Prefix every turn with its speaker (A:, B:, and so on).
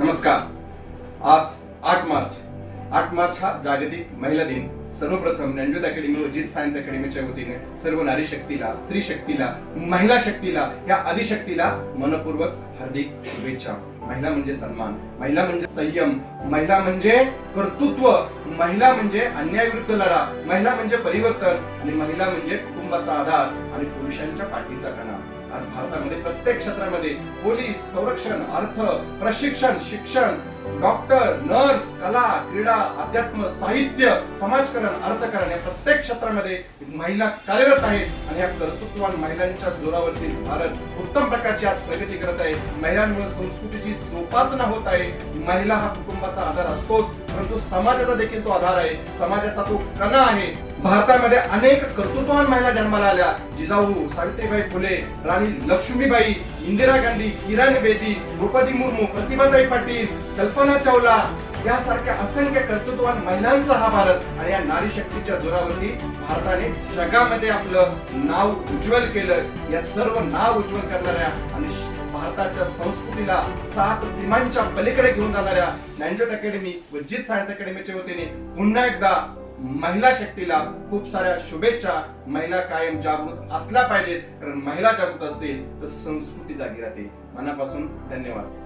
A: नमस्कार. आज 8 मार्च हा जागतिक महिला दिन. सर्वप्रथम ज्ञानज्योत अकॅडमी व जित सायन्स अकॅडमीच्या वतीने सर्व नारी शक्तीला, स्त्री शक्तीला, महिला शक्तीला, या आदिशक्तीला मनपूर्वक हार्दिक शुभेच्छा. महिला म्हणजे सन्मान, महिला म्हणजे संयम, महिला म्हणजे कर्तृत्व, महिला म्हणजे अन्यायाविरुद्ध लढा, महिला म्हणजे परिवर्तन आणि महिला म्हणजे कुटुंबाचा आधार आणि पुरुषांच्या पाठीचा कणा. आज भारतामध्ये प्रत्येक क्षेत्रामध्ये पोलीस, संरक्षण, अर्थ, प्रशिक्षण, शिक्षण, डॉक्टर, नर्स, कला, क्रीडा, अध्यात्म, साहित्य, समाजकारण, अर्थकारण या प्रत्येक क्षेत्रामध्ये महिला कार्यरत आहेत आणि या कर्तृत्ववान महिलांच्या जोरावरती भारत उत्तम प्रकारची आज प्रगती करत आहे. महिलांमुळे संस्कृतीची जोपासना होत आहे. महिला हा कुटुंबाचा आधार असतोच, परंतु समाजाचा देखील तो आधार आहे, समाजाचा तो कणा आहे. भारतामध्ये अनेक कर्तृत्ववान महिला जन्माला आल्या. जिजाऊ, सावित्रीबाई फुले, राणी लक्ष्मीबाई, इंदिरा गांधी, किरण बेदी, द्रौपदी मुर्मू, प्रतिभाताई पाटील, कल्पना चावला यासारख्या असंख्य कर्तृत्ववान महिलांचा हा भारत आणि या नारी शक्तीच्या जोरावरती भारताने जगामध्ये आपलं नाव उज्ज्वल केलं. या सर्व नाव उज्ज्वल करणाऱ्या आणि भारताच्या संस्कृतीला 7 सीमांच्या पलीकडे घेऊन जाणाऱ्या ज्ञानज्योत अकॅडमी व जित सायन्स अकॅडमीच्या वतीने पुन्हा एकदा महिला शक्तीला खूप साऱ्या शुभेच्छा. महिला कायम जागृत असल्या पाहिजेत, कारण महिला जागृत असतील तर संस्कृती जागी राहते. मनापासून धन्यवाद.